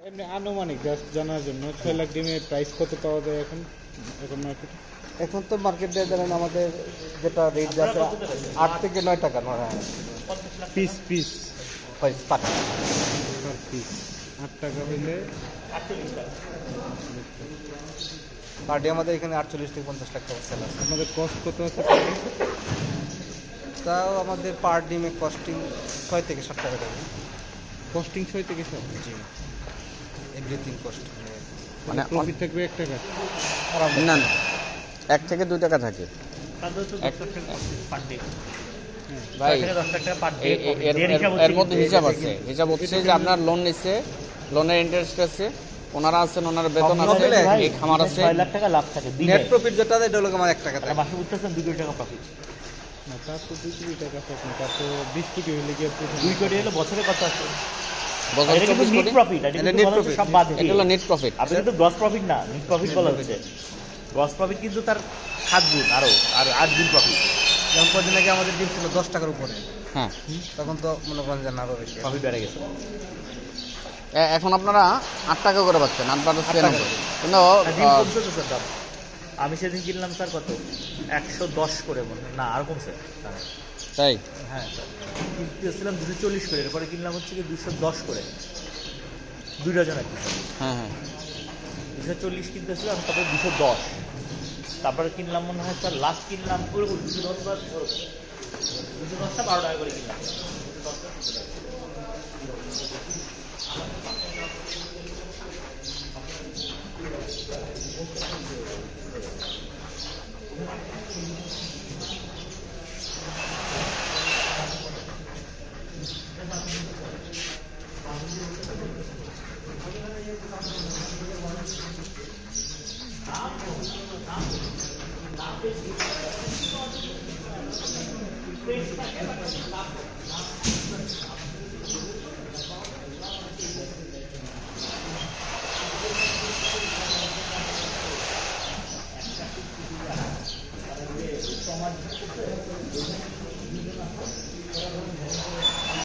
এমনি আনুমানিক জাস্ট জানার জন্য 6 লাখ ডিমের প্রাইস কত পাওয়া যায় এখন এখন মার্কেটে? এখন তো মার্কেটে ধরেন আমাদের যেটা রেট যাচ্ছে 8 থেকে 9 টাকা piece piece per per piece 8 টাকা হইলে পার ডে আমাদের এখানে 48 থেকে 50 লাখ টাকা সেল আছে। আপনাদের কস্ট কত আছে? তাও আমাদের পার ডিমে কস্টিং 6 থেকে 7 টাকা দেবে। কস্টিং 6 থেকে 7? জি, এভরিথিং কস্ট। মানে প্রফিট থাকবে 1 টাকা? না না, 1 থেকে 2 টাকা থাকে ভাই। এর মধ্যে হিসাব আছে, হিসাব হচ্ছে যে আপনার লোন নিচ্ছে, লোনের ইন্টারেস্ট আছে, ওনারা আছেন, ওনার বেতন আছে, এই খামার আছে, 6 লাখ টাকা লাভ থাকে। নেট প্রফিট যেটা এটা হলো আমার 1 টাকা থাকে। মাসে উঠতেছেন 2 কোটি টাকা প্রফিট। না তার তো 2 কোটি টাকা থাকে না, তার তো 20 কোটি হলে কি 2 কোটি হলে বছরে কত আছে? বছরে এটা কিন্তু নেট প্রফিট, এটা কিন্তু বলা হচ্ছে সব বাদ দিয়ে। এটা হলো নেট প্রফিট। আপনি কিন্তু গ্রস প্রফিট না, নেট প্রফিট বলা হচ্ছে। গ্রস প্রফিট কিন্তু তার 7 গুণ আর 8 গুণ প্রফিট। যেমন কদিন আগে আমাদের ডিম ছিল 10 টাকার উপরে, হ্যাঁ, তখন তো মনে করেন যে আরো বেশি প্রফিট বেড়ে গেছে। এখন আপনারা 8 টাকা করে পাচ্ছেন, 8 টাকা 96। কিন্তু ডিম কমছে তো স্যার দাম। আমি সেদিন কিনলাম স্যার কত 110 করে, মনে না আর কমছে তাই। হ্যাঁ স্যার, কিনতেছিলাম 240 করে, এরপরে কিনলাম হচ্ছে কি 210 করে, 2 ডজন আর কি। হ্যাঁ হ্যাঁ, 240 কিনতেছিলাম, তারপরে 210, তারপরে কিনলাম মনে হয় স্যার লাস্ট কিনলাম 210 বা 210টা 12 টাকা করে কিনলাম। সমাজ